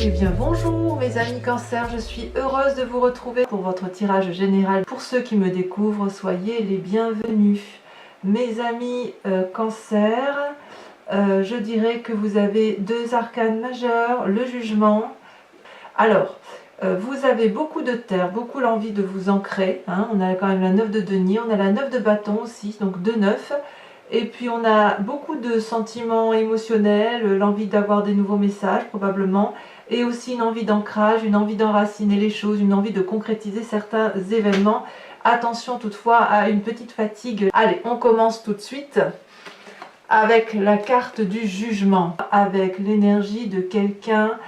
Eh bien bonjour mes amis Cancer, je suis heureuse de vous retrouver pour votre tirage général. Pour ceux qui me découvrent, soyez les bienvenus. Mes amis Cancer, je dirais que vous avez deux arcanes majeurs, le jugement. Alors, vous avez beaucoup de terre, beaucoup l'envie de vous ancrer. Hein. On a quand même la 9 de denier, on a la 9 de bâton aussi, donc 2-9. Et puis on a beaucoup de sentiments émotionnels, l'envie d'avoir des nouveaux messages probablement, et aussi une envie d'ancrage, une envie d'enraciner les choses, une envie de concrétiser certains événements. Attention toutefois à une petite fatigue. Allez, on commence tout de suite avec la carte du jugement, avec l'énergie de quelqu'un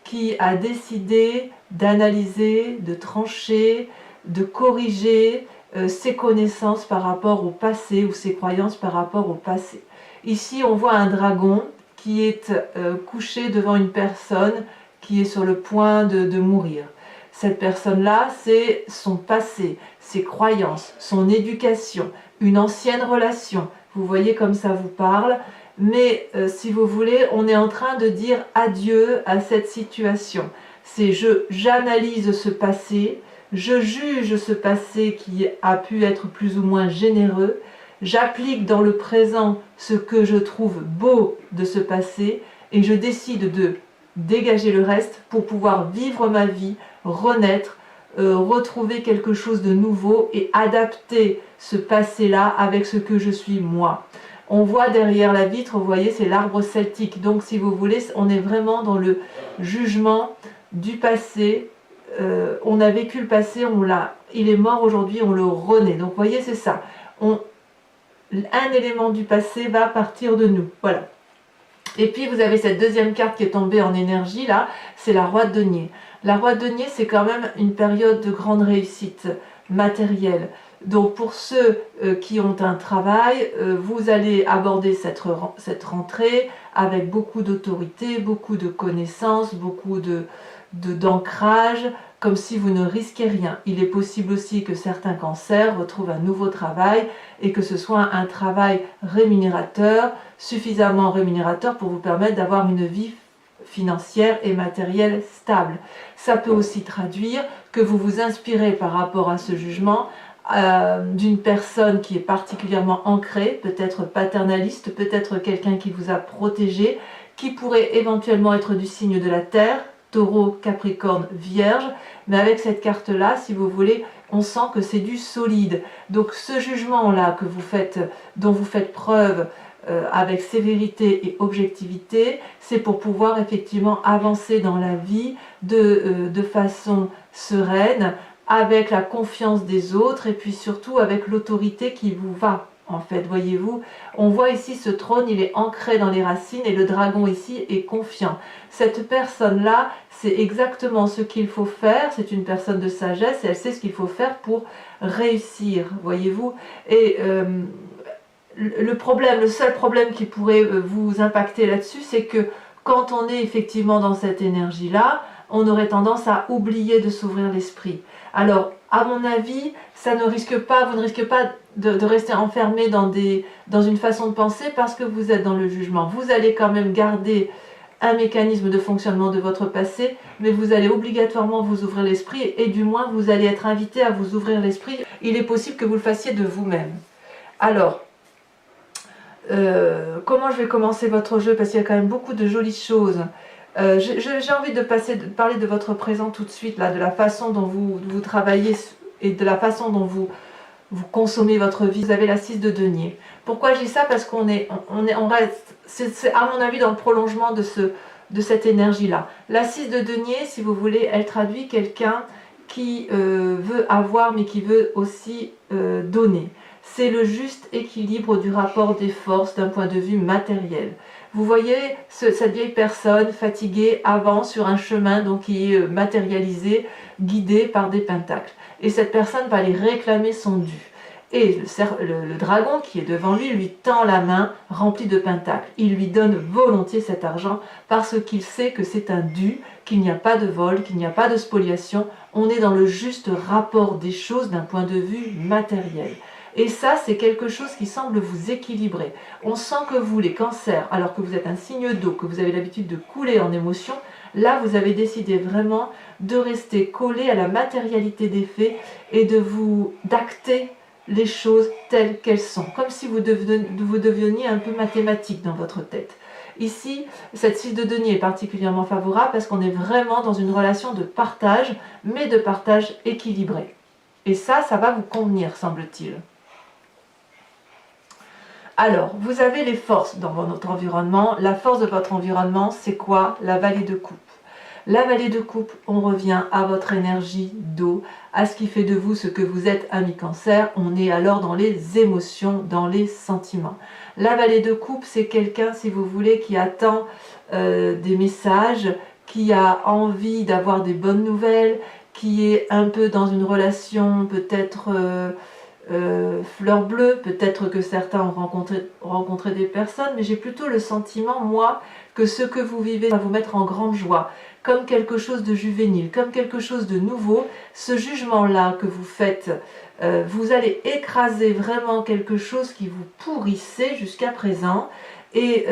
qui a décidé d'analyser, de trancher, de corriger ses connaissances par rapport au passé ou ses croyances par rapport au passé. Ici, on voit un dragon qui est couché devant une personne qui est sur le point de mourir. Cette personne-là, c'est son passé, ses croyances, son éducation, une ancienne relation. Vous voyez comme ça vous parle. Mais si vous voulez, on est en train de dire adieu à cette situation. C'est j'analyse ce passé, je juge ce passé qui a pu être plus ou moins généreux, j'applique dans le présent ce que je trouve beau de ce passé et je décide de dégager le reste pour pouvoir vivre ma vie, renaître, retrouver quelque chose de nouveau et adapter ce passé-là avec ce que je suis moi. On voit derrière la vitre, vous voyez, c'est l'arbre celtique. Donc, si vous voulez, on est vraiment dans le jugement du passé. On a vécu le passé, il est mort aujourd'hui, on le renaît. Donc, vous voyez, c'est ça. Un élément du passé va partir de nous. Voilà. Et puis, vous avez cette deuxième carte qui est tombée en énergie, là, c'est la roi de denier. La roi de denier, c'est quand même une période de grande réussite matérielle. Donc pour ceux qui ont un travail, vous allez aborder cette rentrée avec beaucoup d'autorité, beaucoup de connaissances, beaucoup d'ancrage, comme si vous ne risquez rien. Il est possible aussi que certains cancers retrouvent un nouveau travail et que ce soit un travail rémunérateur, suffisamment rémunérateur pour vous permettre d'avoir une vie financière et matérielle stable. Ça peut aussi traduire que vous vous inspirez par rapport à ce jugement d'une personne qui est particulièrement ancrée, peut-être paternaliste, peut-être quelqu'un qui vous a protégé, qui pourrait éventuellement être du signe de la Terre, Taureau, Capricorne, Vierge, mais avec cette carte-là, si vous voulez, on sent que c'est du solide. Donc ce jugement-là que vous faites, dont vous faites preuve avec sévérité et objectivité, c'est pour pouvoir effectivement avancer dans la vie de façon sereine, avec la confiance des autres et puis surtout avec l'autorité qui vous va. En fait, voyez-vous, on voit ici ce trône, il est ancré dans les racines et le dragon ici est confiant. Cette personne-là, c'est exactement ce qu'il faut faire, c'est une personne de sagesse et elle sait ce qu'il faut faire pour réussir, voyez-vous. Et le seul problème qui pourrait vous impacter là-dessus, c'est que quand on est effectivement dans cette énergie-là, on aurait tendance à oublier de s'ouvrir l'esprit. Alors, à mon avis, ça ne risque pas, vous ne risquez pas de rester enfermé dans une façon de penser parce que vous êtes dans le jugement. Vous allez quand même garder un mécanisme de fonctionnement de votre passé, mais vous allez obligatoirement vous ouvrir l'esprit et du moins vous allez être invité à vous ouvrir l'esprit. Il est possible que vous le fassiez de vous-même. Alors, comment je vais commencer votre jeu parce qu'il y a quand même beaucoup de jolies choses. J'ai envie de parler de votre présent tout de suite, là, de la façon dont vous travaillez et de la façon dont vous consommez votre vie. Vous avez la 6 de denier. Pourquoi je dis ça? Parce qu'on reste, c'est à mon avis dans le prolongement de cette énergie-là. La 6 de denier, si vous voulez, elle traduit quelqu'un qui veut avoir mais qui veut aussi donner. C'est le juste équilibre du rapport des forces d'un point de vue matériel. Vous voyez cette vieille personne fatiguée avance sur un chemin donc qui est matérialisé, guidé par des pentacles. Et cette personne va aller réclamer son dû. Et le dragon qui est devant lui tend la main remplie de pentacles. Il lui donne volontiers cet argent parce qu'il sait que c'est un dû, qu'il n'y a pas de vol, qu'il n'y a pas de spoliation. On est dans le juste rapport des choses d'un point de vue matériel. Et ça, c'est quelque chose qui semble vous équilibrer. On sent que vous, les cancers, alors que vous êtes un signe d'eau, que vous avez l'habitude de couler en émotion, là, vous avez décidé vraiment de rester collé à la matérialité des faits et d'acter les choses telles qu'elles sont, comme si vous deveniez un peu mathématique dans votre tête. Ici, cette 6 de denier est particulièrement favorable parce qu'on est vraiment dans une relation de partage, mais de partage équilibré. Et ça va vous convenir, semble-t-il. Alors, vous avez les forces dans votre environnement. La force de votre environnement, c'est quoi? La vallée de coupe. La vallée de coupe, on revient à votre énergie d'eau, à ce qui fait de vous ce que vous êtes, ami Cancer. On est alors dans les émotions, dans les sentiments. La vallée de coupe, c'est quelqu'un, si vous voulez, qui attend des messages, qui a envie d'avoir des bonnes nouvelles, qui est un peu dans une relation peut-être fleur bleue, peut-être que certains ont rencontré des personnes, mais j'ai plutôt le sentiment, moi, que ce que vous vivez va vous mettre en grande joie, comme quelque chose de juvénile, comme quelque chose de nouveau. Ce jugement-là que vous faites, vous allez écraser vraiment quelque chose qui vous pourrissait jusqu'à présent, et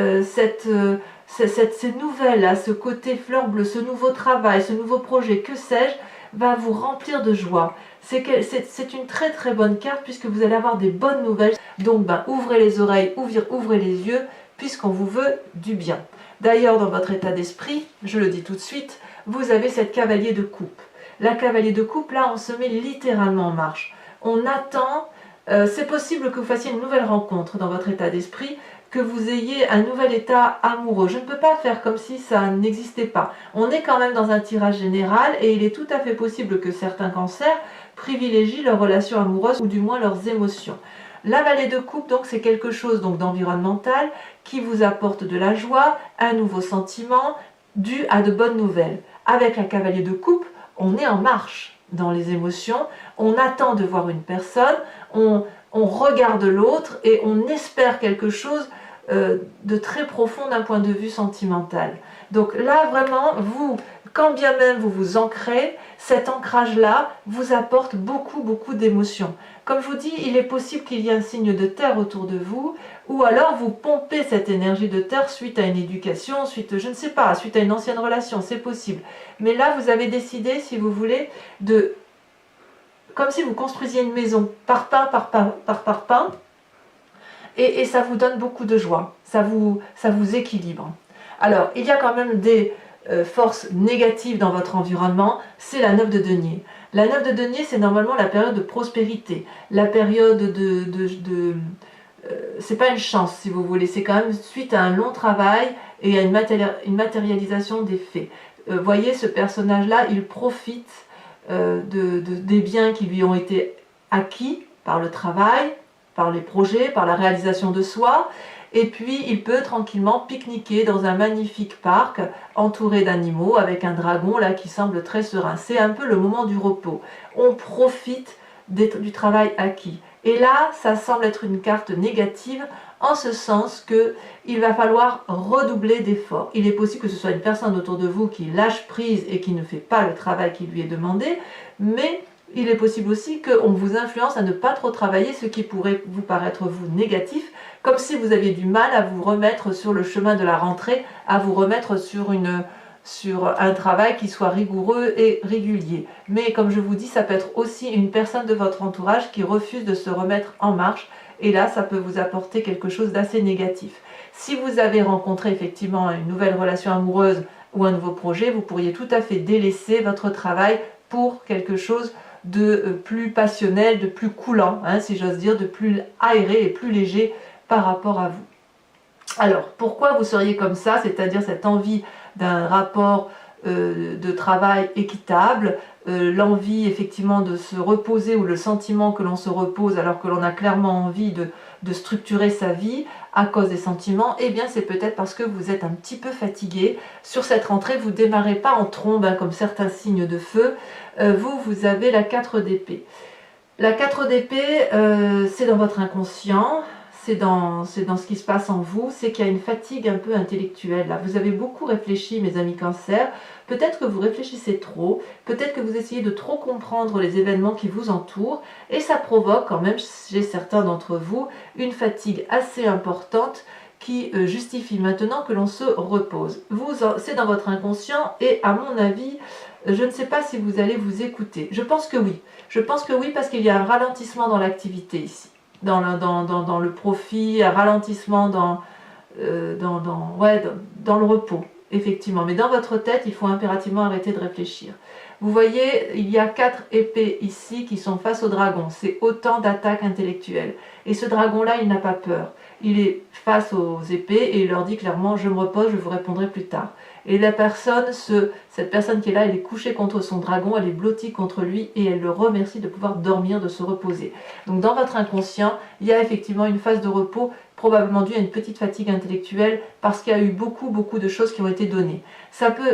ces nouvelles, ce côté fleur bleue, ce nouveau travail, ce nouveau projet, que sais-je, va vous remplir de joie. C'est une très très bonne carte puisque vous allez avoir des bonnes nouvelles. Donc ouvrez les oreilles, ouvrez les yeux, puisqu'on vous veut du bien. D'ailleurs, dans votre état d'esprit, je le dis tout de suite, vous avez cette cavalier de coupe. La cavalier de coupe, là, on se met littéralement en marche. On attend, c'est possible que vous fassiez une nouvelle rencontre dans votre état d'esprit, que vous ayez un nouvel état amoureux. Je ne peux pas faire comme si ça n'existait pas. On est quand même dans un tirage général et il est tout à fait possible que certains cancers privilégient leurs relations amoureuses ou du moins leurs émotions. La vallée de coupe, donc, c'est quelque chose d'environnemental qui vous apporte de la joie, un nouveau sentiment dû à de bonnes nouvelles. Avec la cavalier de coupe, on est en marche dans les émotions, on attend de voir une personne, on regarde l'autre et on espère quelque chose de très profond d'un point de vue sentimental. Donc là, vraiment, vous, quand bien même vous vous ancrez, cet ancrage-là vous apporte beaucoup, beaucoup d'émotions. Comme je vous dis, il est possible qu'il y ait un signe de terre autour de vous, ou alors vous pompez cette énergie de terre suite à une éducation, suite, je ne sais pas, suite à une ancienne relation, c'est possible. Mais là, vous avez décidé, si vous voulez, comme si vous construisiez une maison, parpaing par parpaing, et ça vous donne beaucoup de joie, ça vous équilibre. Alors, il y a quand même des forces négatives dans votre environnement, c'est la 9 de denier. La 9 de denier, c'est normalement la période de prospérité, la période c'est pas une chance si vous voulez, c'est quand même suite à un long travail et à une matérialisation des faits. Voyez, ce personnage-là, il profite des biens qui lui ont été acquis par le travail, par les projets, par la réalisation de soi, et puis il peut tranquillement pique-niquer dans un magnifique parc entouré d'animaux avec un dragon là qui semble très serein. C'est un peu le moment du repos. On profite du travail acquis. Et là, ça semble être une carte négative en ce sens qu'il va falloir redoubler d'efforts. Il est possible que ce soit une personne autour de vous qui lâche prise et qui ne fait pas le travail qui lui est demandé, mais il est possible aussi qu'on vous influence à ne pas trop travailler, ce qui pourrait vous paraître vous négatif, comme si vous aviez du mal à vous remettre sur le chemin de la rentrée, à vous remettre sur un travail qui soit rigoureux et régulier. Mais comme je vous dis, ça peut être aussi une personne de votre entourage qui refuse de se remettre en marche, et là ça peut vous apporter quelque chose d'assez négatif. Si vous avez rencontré effectivement une nouvelle relation amoureuse ou un nouveau projet, vous pourriez tout à fait délaisser votre travail pour quelque chose de plus passionnel, de plus coulant, si j'ose dire, de plus aéré et plus léger par rapport à vous. Alors, pourquoi vous seriez comme ça, c'est-à-dire cette envie d'un rapport de travail équitable, l'envie effectivement de se reposer ou le sentiment que l'on se repose alors que l'on a clairement envie de structurer sa vie à cause des sentiments, eh bien c'est peut-être parce que vous êtes un petit peu fatigué. Sur cette rentrée, vous ne démarrez pas en trombe comme certains signes de feu, vous avez la 4 d'épée. La 4 d'épée, c'est dans votre inconscient, c'est dans ce qui se passe en vous, c'est qu'il y a une fatigue un peu intellectuelle. Là. Vous avez beaucoup réfléchi, mes amis Cancer. Peut-être que vous réfléchissez trop, peut-être que vous essayez de trop comprendre les événements qui vous entourent, et ça provoque quand même, chez certains d'entre vous, une fatigue assez importante qui justifie maintenant que l'on se repose. C'est dans votre inconscient, et à mon avis, je ne sais pas si vous allez vous écouter. Je pense que oui. Je pense que oui, parce qu'il y a un ralentissement dans l'activité ici. Dans le profit, un ralentissement dans le repos, effectivement. Mais dans votre tête, il faut impérativement arrêter de réfléchir. Vous voyez, il y a 4 épées ici qui sont face au dragon. C'est autant d'attaques intellectuelles. Et ce dragon-là, il n'a pas peur. Il est face aux épées et il leur dit clairement « je me repose, je vous répondrai plus tard ». Et cette personne qui est là, elle est couchée contre son dragon, elle est blottie contre lui et elle le remercie de pouvoir dormir, de se reposer. Donc dans votre inconscient, il y a effectivement une phase de repos, probablement due à une petite fatigue intellectuelle parce qu'il y a eu beaucoup de choses qui ont été données.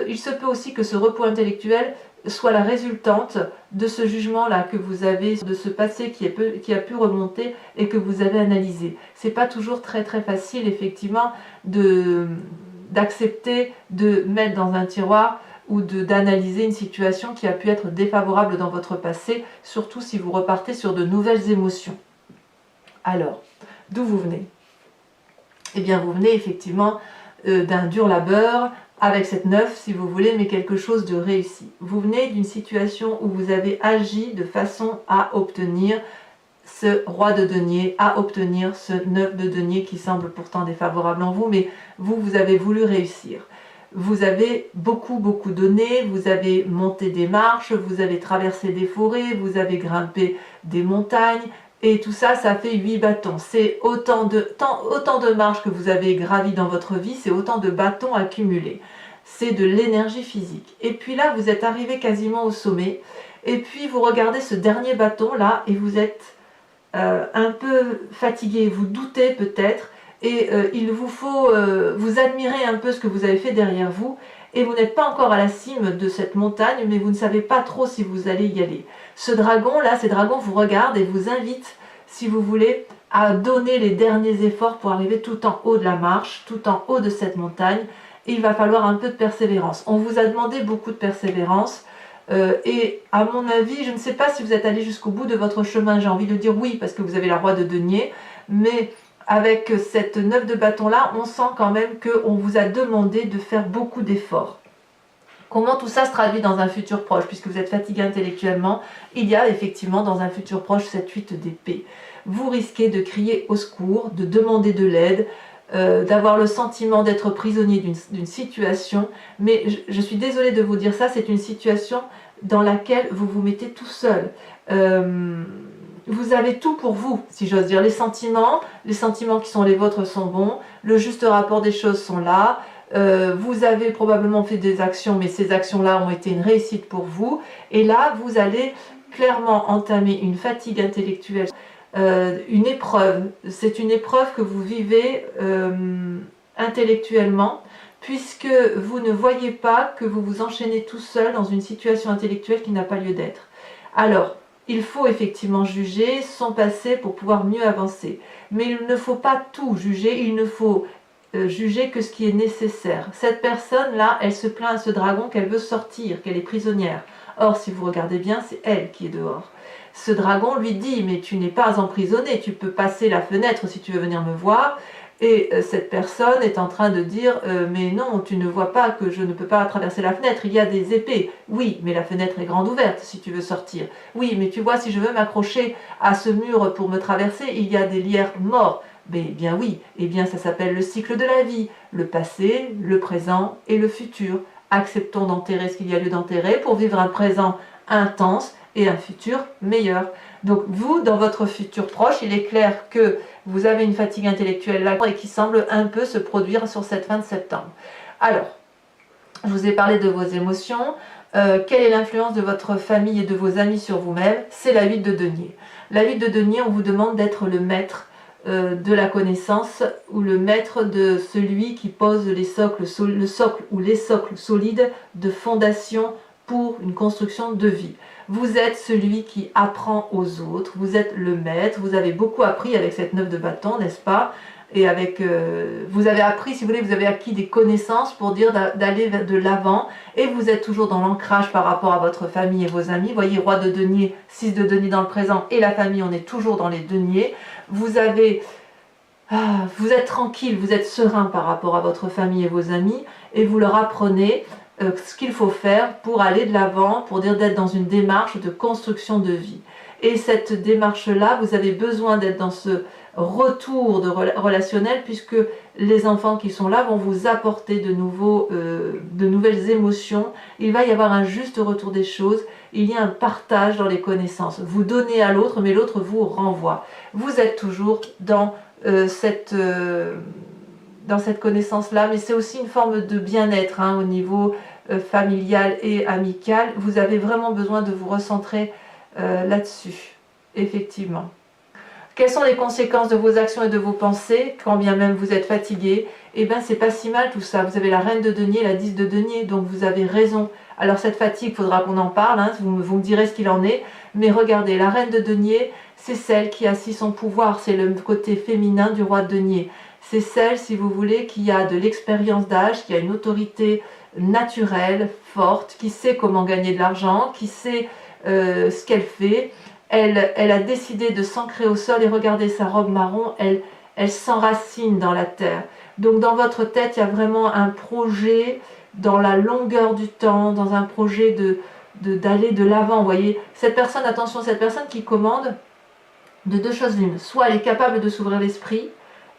Il se peut aussi que ce repos intellectuel soit la résultante de ce jugement-là que vous avez, de ce passé qui a pu remonter et que vous avez analysé. C'est pas toujours très facile, effectivement, d'accepter de mettre dans un tiroir ou d'analyser une situation qui a pu être défavorable dans votre passé, surtout si vous repartez sur de nouvelles émotions. Alors, d'où vous venez? Eh bien, vous venez effectivement d'un dur labeur, avec cette 9 si vous voulez, mais quelque chose de réussi. Vous venez d'une situation où vous avez agi de façon à obtenir ce roi de denier, à obtenir ce 9 de denier qui semble pourtant défavorable en vous, mais vous avez voulu réussir. Vous avez beaucoup donné, vous avez monté des marches, vous avez traversé des forêts, vous avez grimpé des montagnes, et tout ça, ça fait 8 bâtons. C'est autant de marches que vous avez gravi dans votre vie, c'est autant de bâtons accumulés. C'est de l'énergie physique. Et puis là, vous êtes arrivé quasiment au sommet, et puis vous regardez ce dernier bâton là, et vous êtes un peu fatigué, vous doutez peut-être, et il vous faut vous admirer un peu ce que vous avez fait derrière vous, et vous n'êtes pas encore à la cime de cette montagne, mais vous ne savez pas trop si vous allez y aller. Ce dragon là, ces dragons vous regardent et vous invitent, si vous voulez, à donner les derniers efforts pour arriver tout en haut de la marche, tout en haut de cette montagne. Et il va falloir un peu de persévérance. On vous a demandé beaucoup de persévérance, et à mon avis, je ne sais pas si vous êtes allé jusqu'au bout de votre chemin. J'ai envie de dire oui, parce que vous avez la roi de denier, mais avec cette 9 de bâton là, on sent quand même qu'on vous a demandé de faire beaucoup d'efforts. Comment tout ça se traduit dans un futur proche? Puisque vous êtes fatigué intellectuellement, il y a effectivement dans un futur proche cette 8 d'épée. Vous risquez de crier au secours, de demander de l'aide, d'avoir le sentiment d'être prisonnier d'une situation, mais je suis désolée de vous dire ça, c'est une situation dans laquelle vous vous mettez tout seul. Vous avez tout pour vous, si j'ose dire. Les sentiments qui sont les vôtres sont bons, le juste rapport des choses sont là, vous avez probablement fait des actions, mais ces actions-là ont été une réussite pour vous, et là, vous allez clairement entamer une fatigue intellectuelle, une épreuve. C'est une épreuve que vous vivez intellectuellement, puisque vous ne voyez pas que vous vous enchaînez tout seul dans une situation intellectuelle qui n'a pas lieu d'être. Alors, il faut effectivement juger son passé pour pouvoir mieux avancer. Mais il ne faut pas tout juger, il ne faut juger que ce qui est nécessaire. Cette personne-là, elle se plaint à ce dragon qu'elle veut sortir, qu'elle est prisonnière. Or, si vous regardez bien, c'est elle qui est dehors. Ce dragon lui dit « mais tu n'es pas emprisonné, tu peux passer la fenêtre si tu veux venir me voir ». Et cette personne est en train de dire mais non, tu ne vois pas que je ne peux pas traverser la fenêtre, il y a des épées. Oui, mais la fenêtre est grande ouverte si tu veux sortir. Oui, mais tu vois, si je veux m'accrocher à ce mur pour me traverser, il y a des lierres morts. Mais bien oui, eh bien ça s'appelle le cycle de la vie, le passé, le présent et le futur. Acceptons d'enterrer ce qu'il y a lieu d'enterrer pour vivre un présent intense et un futur meilleur. Donc vous, dans votre futur proche, il est clair que vous avez une fatigue intellectuelle là et qui semble un peu se produire sur cette fin de septembre. Alors, je vous ai parlé de vos émotions. Quelle est l'influence de votre famille et de vos amis sur vous-même? C'est la 8 de denier. La 8 de denier, on vous demande d'être le maître de la connaissance ou le maître de celui qui pose le socle ou les socles solides de fondation pour une construction de vie. Vous êtes celui qui apprend aux autres, vous êtes le maître, vous avez beaucoup appris avec cette 9 de bâton, n'est-ce pas? Et avec, vous avez appris, si vous voulez, vous avez acquis des connaissances pour dire d'aller de l'avant, et vous êtes toujours dans l'ancrage par rapport à votre famille et vos amis. Vous voyez, roi de denier, 6 de denier dans le présent, et la famille, on est toujours dans les deniers. Vous êtes tranquille, vous êtes serein par rapport à votre famille et vos amis, et vous leur apprenez ce qu'il faut faire pour aller de l'avant, pour dire d'être dans une démarche de construction de vie. Et cette démarche-là, vous avez besoin d'être dans ce retour relationnel, puisque les enfants qui sont là vont vous apporter de nouvelles émotions. Il va y avoir un juste retour des choses, il y a un partage dans les connaissances. Vous donnez à l'autre, mais l'autre vous renvoie. Vous êtes toujours dans cette connaissance-là, mais c'est aussi une forme de bien-être au niveau familial et amical. Vous avez vraiment besoin de vous recentrer là-dessus, effectivement. Quelles sont les conséquences de vos actions et de vos pensées, quand bien même vous êtes fatigué? Eh bien, c'est pas si mal tout ça. Vous avez la reine de denier, la 10 de denier, donc vous avez raison. Alors cette fatigue, il faudra qu'on en parle, vous me direz ce qu'il en est. Mais regardez, la reine de denier, c'est celle qui a assis son pouvoir, c'est le côté féminin du roi de denier. C'est celle, si vous voulez, qui a de l'expérience d'âge, qui a une autorité naturelle, forte, qui sait comment gagner de l'argent, qui sait ce qu'elle fait. Elle a décidé de s'ancrer au sol, et regardez sa robe marron, elle s'enracine dans la terre. Donc dans votre tête, il y a vraiment un projet dans la longueur du temps, dans un projet d'aller de l'avant. Vous voyez, cette personne, attention, cette personne qui commande, de deux choses l'une. Soit elle est capable de s'ouvrir l'esprit,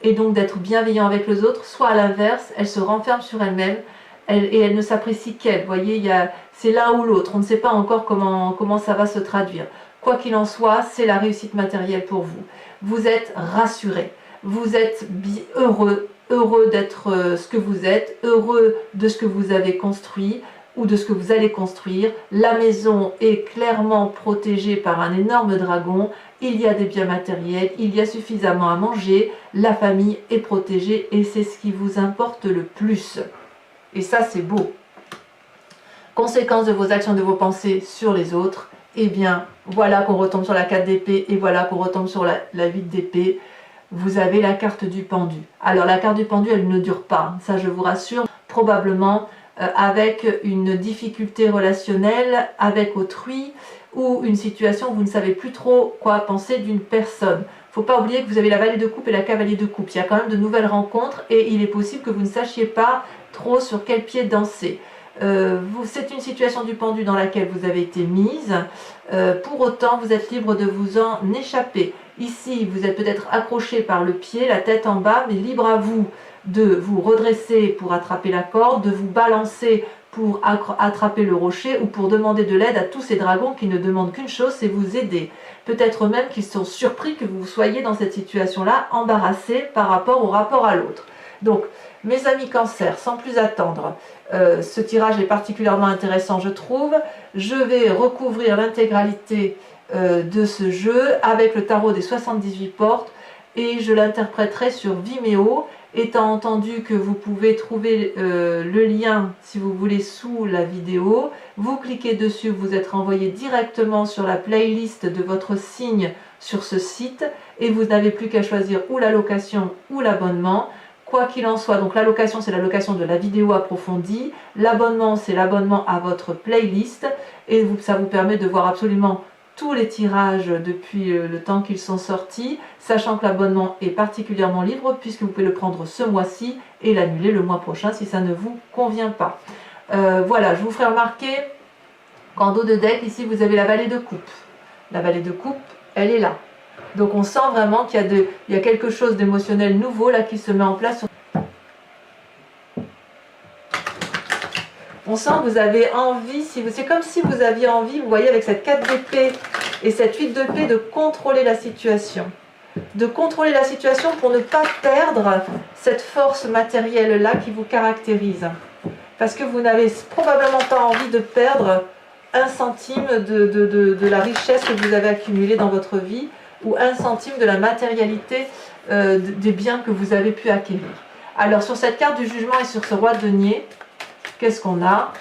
et donc d'être bienveillant avec les autres, soit à l'inverse, elle se renferme sur elle-même, et elle ne s'apprécie qu'elle. Vous voyez, c'est l'un ou l'autre, on ne sait pas encore comment ça va se traduire. Quoi qu'il en soit, c'est la réussite matérielle pour vous. Vous êtes rassuré, vous êtes heureux d'être ce que vous êtes, heureux de ce que vous avez construit ou de ce que vous allez construire. La maison est clairement protégée par un énorme dragon, il y a des biens matériels, il y a suffisamment à manger, la famille est protégée et c'est ce qui vous importe le plus. Et ça, c'est beau. Conséquence de vos actions, de vos pensées sur les autres, eh bien, voilà qu'on retombe sur la 4 d'épée et voilà qu'on retombe sur la 8 d'épée. Vous avez la carte du pendu. Alors, la carte du pendu, elle ne dure pas, ça je vous rassure. Probablement avec une difficulté relationnelle avec autrui ou une situation où vous ne savez plus trop quoi penser d'une personne. Il ne faut pas oublier que vous avez la vallée de coupe et la cavalier de coupe. Il y a quand même de nouvelles rencontres et il est possible que vous ne sachiez pas trop sur quel pied danser. C'est une situation du pendu dans laquelle vous avez été mise. Pour autant, vous êtes libre de vous en échapper. Ici, vous êtes peut-être accroché par le pied, la tête en bas, mais libre à vous de vous redresser pour attraper la corde, de vous balancer pour attraper le rocher ou pour demander de l'aide à tous ces dragons qui ne demandent qu'une chose, c'est vous aider. Peut-être même qu'ils sont surpris que vous soyez dans cette situation-là, embarrassé par rapport à l'autre. Donc, mes amis Cancer, sans plus attendre, ce tirage est particulièrement intéressant, je trouve. Je vais recouvrir l'intégralité de ce jeu avec le tarot des 78 portes et je l'interpréterai sur Vimeo, étant entendu que vous pouvez trouver le lien, si vous voulez, sous la vidéo. Vous cliquez dessus, vous êtes renvoyé directement sur la playlist de votre signe sur ce site et vous n'avez plus qu'à choisir ou la location ou l'abonnement. Quoi qu'il en soit, donc l'allocation c'est l'allocation de la vidéo approfondie, l'abonnement c'est l'abonnement à votre playlist et ça vous permet de voir absolument tous les tirages depuis le temps qu'ils sont sortis, sachant que l'abonnement est particulièrement libre puisque vous pouvez le prendre ce mois-ci et l'annuler le mois prochain si ça ne vous convient pas. Voilà, je vous ferai remarquer qu'en dos de deck, ici vous avez la vallée de coupe. La vallée de coupe, elle est là. Donc on sent vraiment qu'il y a quelque chose d'émotionnel nouveau là qui se met en place. On sent que vous avez envie, c'est comme si vous aviez envie, vous voyez avec cette 4 d'épée et cette 8 d'épée, de contrôler la situation. De contrôler la situation pour ne pas perdre cette force matérielle là qui vous caractérise. Parce que vous n'avez probablement pas envie de perdre un centime de la richesse que vous avez accumulée dans votre vie, ou un centime de la matérialité des biens que vous avez pu acquérir. Alors sur cette carte du jugement et sur ce roi de denier, qu'est-ce qu'on a?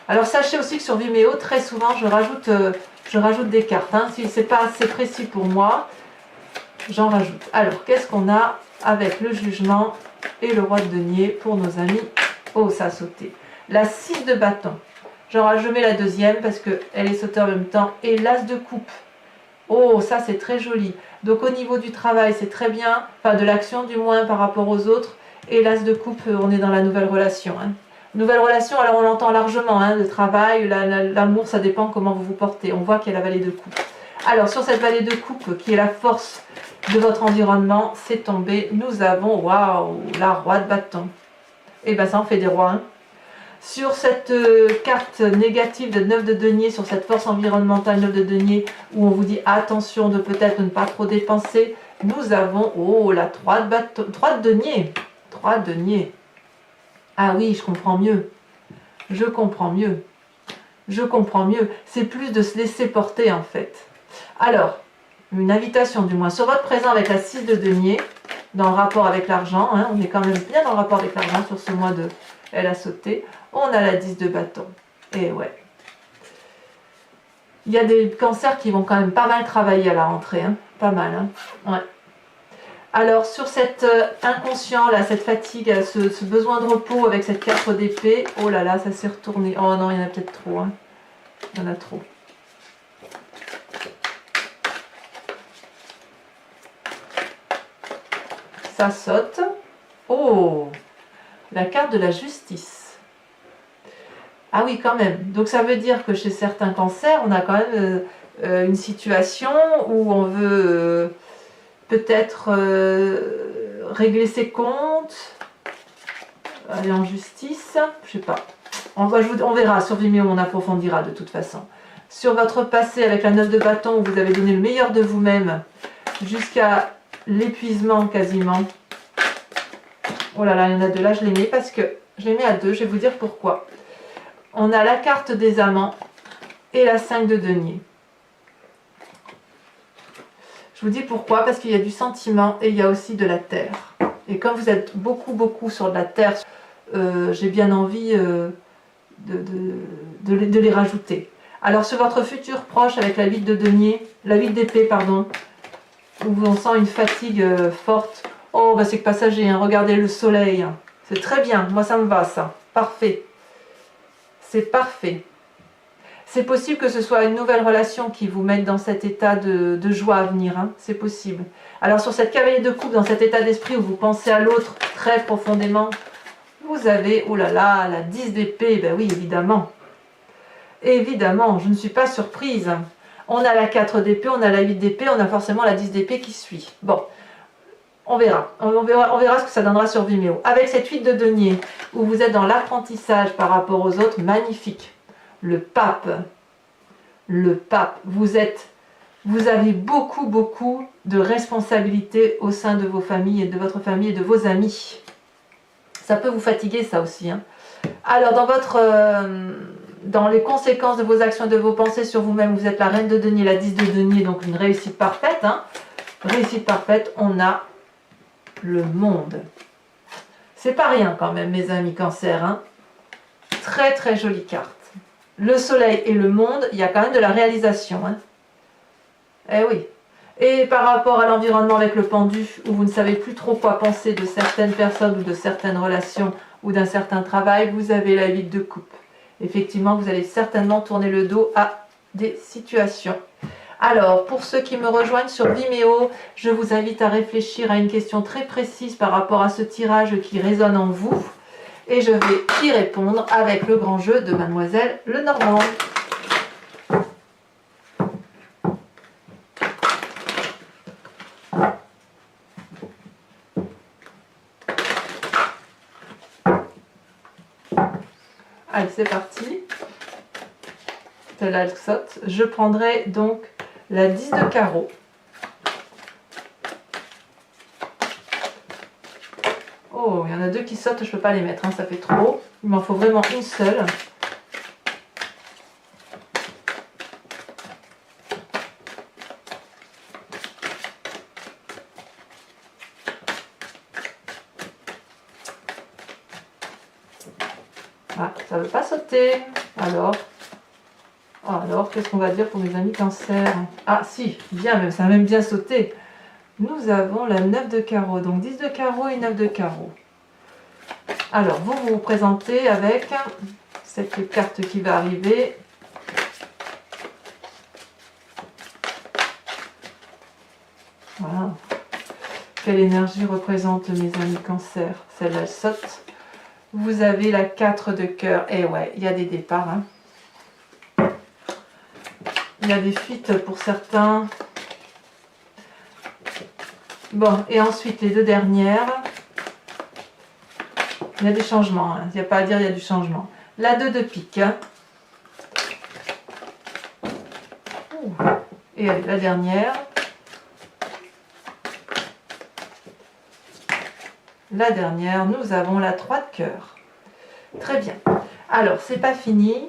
Alors sachez aussi que sur Vimeo, très souvent, je rajoute des cartes. Hein. Si ce n'est pas assez précis pour moi, j'en rajoute. Alors, qu'est-ce qu'on a avec le jugement et le roi de denier pour nos amis? Oh, ça a sauté. La 6 de bâton. Genre, je mets la deuxième parce qu'elle est sautée en même temps. Et l'as de coupe. Oh, ça c'est très joli. Donc au niveau du travail, c'est très bien. Enfin, de l'action du moins par rapport aux autres. Et l'as de coupe, on est dans la nouvelle relation. Hein. Nouvelle relation, alors on l'entend largement. Hein, le travail, l'amour, ça dépend comment vous vous portez. On voit qu'il y a la vallée de coupe. Alors sur cette vallée de coupe, qui est la force de votre environnement, c'est tombé. Nous avons, waouh, la roi de bâton. Et bien ça en fait des rois. Hein. Sur cette carte négative de 9 de denier, sur cette force environnementale 9 de denier, où on vous dit attention de peut-être ne pas trop dépenser, nous avons, oh, la 3 de bâton, 3 de denier. 3 de denier. Ah oui, je comprends mieux. Je comprends mieux. Je comprends mieux. C'est plus de se laisser porter en fait. Alors, une invitation du moins sur votre présent avec la 6 de denier, dans le rapport avec l'argent, hein, on est quand même bien dans le rapport avec l'argent sur ce mois de... Elle a sauté. On a la 10 de bâton. Et ouais. Il y a des cancers qui vont quand même pas mal travailler à la rentrée. Hein. Pas mal. Hein. Ouais. Alors, sur cet inconscient, là, cette fatigue, ce besoin de repos avec cette 4 d'épée, oh là là, ça s'est retourné. Oh non, il y en a peut-être trop. Hein. Il y en a trop. Ça saute. Oh, la carte de la justice. Ah oui, quand même. Donc ça veut dire que chez certains cancers, on a quand même une situation où on veut peut-être régler ses comptes, aller en justice, je sais pas. On verra sur Vimeo, on approfondira de toute façon. Sur votre passé avec la 9 de bâton, où vous avez donné le meilleur de vous-même jusqu'à l'épuisement quasiment. Oh là là, il y en a deux. Là, je les mets parce que je les mets à deux. Je vais vous dire pourquoi. On a la carte des amants et la 5 de denier. Je vous dis pourquoi, parce qu'il y a du sentiment et il y a aussi de la terre. Et comme vous êtes beaucoup sur de la terre, j'ai bien envie de les rajouter. Alors sur votre futur proche avec la 8 de denier, la 8 d'épée, pardon, où on sent une fatigue forte. Oh, bah c'est que passager, hein. Regardez le soleil. C'est très bien, moi ça me va ça. Parfait. C'est parfait. C'est possible que ce soit une nouvelle relation qui vous mette dans cet état de joie à venir. Hein. C'est possible. Alors sur cette cavalier de coupe, dans cet état d'esprit où vous pensez à l'autre très profondément, vous avez, oh là là, la 10 d'épée. Ben oui, évidemment. Évidemment, je ne suis pas surprise. On a la 4 d'épée, on a la 8 d'épée, on a forcément la 10 d'épée qui suit. Bon, on verra. On verra ce que ça donnera sur Vimeo. Avec cette 8 de denier, où vous êtes dans l'apprentissage par rapport aux autres, magnifique. Le pape, vous avez beaucoup de responsabilités au sein de vos familles et de votre famille et de vos amis. Ça peut vous fatiguer ça aussi. Hein. Alors dans les conséquences de vos actions et de vos pensées sur vous-même, vous êtes la reine de denier, la 10 de denier, donc une réussite parfaite. Hein. Réussite parfaite, on a le monde. C'est pas rien quand même mes amis cancer. Hein. Très jolie carte. Le soleil et le monde, il y a quand même de la réalisation. Hein. Eh oui. Et par rapport à l'environnement avec le pendu, où vous ne savez plus trop quoi penser de certaines personnes ou de certaines relations ou d'un certain travail, vous avez la 8 de coupe. Effectivement, vous allez certainement tourner le dos à des situations. Alors, pour ceux qui me rejoignent sur Vimeo, je vous invite à réfléchir à une question très précise par rapport à ce tirage qui résonne en vous. Et je vais y répondre avec le grand jeu de Mademoiselle Lenormand. Allez, c'est parti. Celle-là, elle saute. Je prendrai donc la 10 de carreau. Oh, il y en a deux qui sautent, je ne peux pas les mettre, hein, ça fait trop. Il m'en faut vraiment une seule. Ah, ça ne veut pas sauter. Alors, qu'est-ce qu'on va dire pour mes amis cancer? Ah si, bien, même ça a même bien sauté. Nous avons la 9 de carreau, donc 10 de carreau et 9 de carreau. Alors, vous vous présentez avec cette carte qui va arriver. Voilà. Quelle énergie représente mes amis cancer? Celle-là, elle saute. Vous avez la 4 de cœur. Et ouais, il y a des départs. Hein. Il y a des fuites pour certains. Bon, et ensuite, les deux dernières. Il y a des changements. Hein. Il n'y a pas à dire, il y a du changement. La 2 de pique. Hein. Et allez, la dernière. La dernière, nous avons la 3 de cœur. Très bien. Alors, c'est pas fini.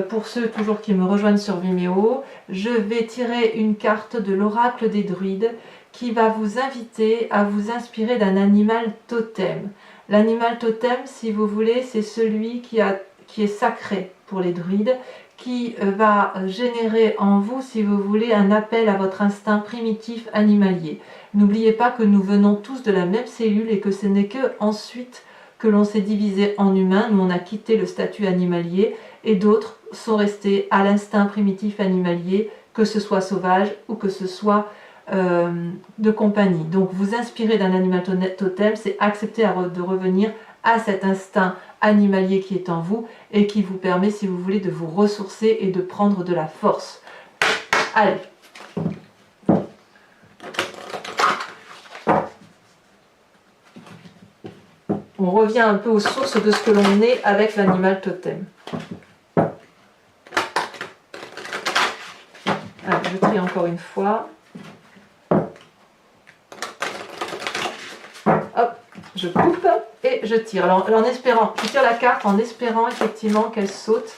Pour ceux toujours qui me rejoignent sur Vimeo, je vais tirer une carte de l'oracle des druides qui va vous inviter à vous inspirer d'un animal totem. L'animal totem, si vous voulez, c'est celui qui est sacré pour les druides, qui va générer en vous, si vous voulez, un appel à votre instinct primitif animalier. N'oubliez pas que nous venons tous de la même cellule et que ce n'est que ensuite que l'on s'est divisé en humains. Nous, on a quitté le statut animalier et d'autres sont restés à l'instinct primitif animalier, que ce soit sauvage ou que ce soit de compagnie. Donc, vous inspirer d'un animal totem, c'est accepter de revenir à cet instinct animalier qui est en vous et qui vous permet, si vous voulez, de vous ressourcer et de prendre de la force. Allez. On revient un peu aux sources de ce que l'on est avec l'animal totem. Alors, je trie encore une fois. Hop, je coupe et je tire. Alors en espérant, je tire la carte en espérant effectivement qu'elle saute,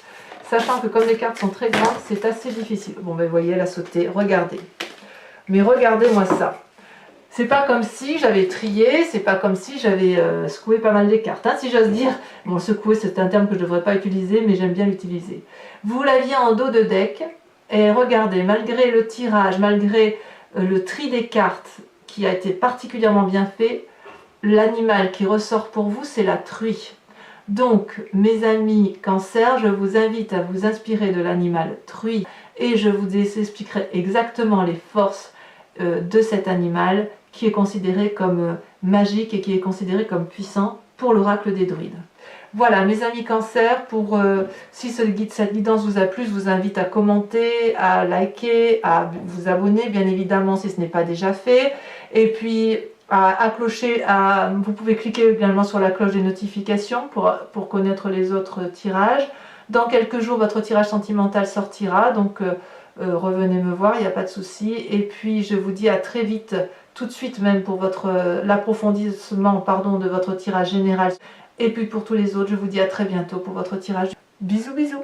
sachant que comme les cartes sont très grandes, c'est assez difficile. Bon, ben vous voyez, elle a sauté. Regardez. Mais regardez-moi ça. C'est pas comme si j'avais trié, c'est pas comme si j'avais secoué pas mal les cartes, hein, si j'ose dire. Bon, secouer, c'est un terme que je ne devrais pas utiliser, mais j'aime bien l'utiliser. Vous l'aviez en dos de deck, et regardez, malgré le tirage, malgré le tri des cartes, qui a été particulièrement bien fait, l'animal qui ressort pour vous, c'est la truie. Donc, mes amis cancer, je vous invite à vous inspirer de l'animal truie, et je vous expliquerai exactement les forces de cet animal qui est considéré comme magique et qui est considéré comme puissant pour l'oracle des druides. Voilà mes amis cancer, si cette guidance vous a plu, je vous invite à commenter, à liker, à vous abonner bien évidemment si ce n'est pas déjà fait, et puis à clocher, vous pouvez cliquer également sur la cloche des notifications pour connaître les autres tirages. Dans quelques jours votre tirage sentimental sortira, donc revenez me voir, il n'y a pas de souci. Et puis je vous dis à très vite, tout de suite même pour l'approfondissement de votre tirage général. Et puis pour tous les autres, je vous dis à très bientôt pour votre tirage. Bisous bisous.